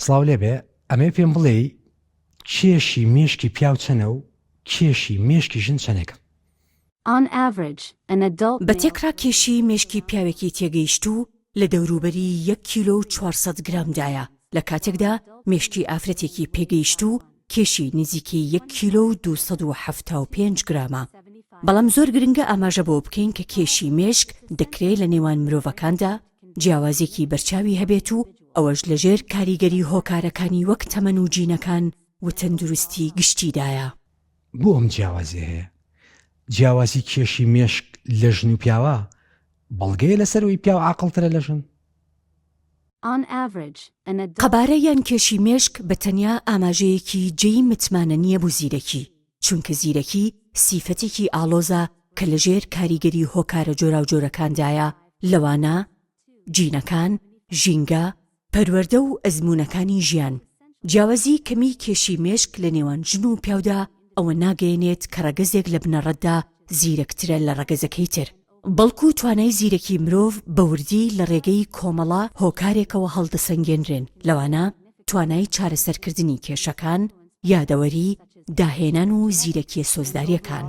سڵاو لێبێ ئەمێ پێم بڵێ کێشی مێشکی پیاو چەنە و کێشی مێشکی ژن چەنێکە؟ On average, an adult بە تێکرا کێشی مێشکی پیاوێکی تێگەیشتوو لە دەوروبەری 1 کیلۆ و 400 گرامدایە، لە کاتێکدا مێشکی ئافرەتێکی پێگەیشتوو کێشی نزیکەی 1 کیلۆ و 275 گرامە. بەڵام زۆر گرنگە ئاماژە بۆ بکەین کە کێشی مێشک دەکرێت لە نێوان مرۆڤەکاندا جیاوازێکی بەرچاوی هەبێت و ئەوەش لەژێر کاریگەری هۆکارەکانی وەک تەمەن و جینەکان و تەندروستی گشتیدایە. بۆ ئەم جیاوازی هەیە؟ جیاوازی کێشی مێشک لە ژن و پیاوە بەڵگەیە لەسەروی پیاو عاقڵترە لە ژن؟ On average, an adult قەبارە یان کێشی مێشک بە تەنیا ئاماژەیەکی جێی متمانە نییە بۆ زیرەکی، چونکە زیرەکی سیفەتێکی ئاڵۆزە کە لەژێر کاریگەری هۆکارە جۆرا و جۆرەکاندایە، لەوانە جینەکان، ژینگە، پەروەردە و ئەزموونەکانی ژیان. جیاوازی کەمی کێشی مێشک لە نێوان ژن و پیاودا ئەوە ناگەیەنێت کە ڕەگەزێک لە بنەڕەتدا زیرەکترە لە ڕەگەزەکەی تر، بەڵکو توانای زیرەکی مرۆڤ بە وردی لە ڕێگەی کۆمەڵە هۆکارێکەوە هەڵدەسەنگێنرێن، لەوانە توانای چارەسەرکردنی کێشەکان، یادەوەری، داهێنان و زیرەکیە سۆزداریەکان.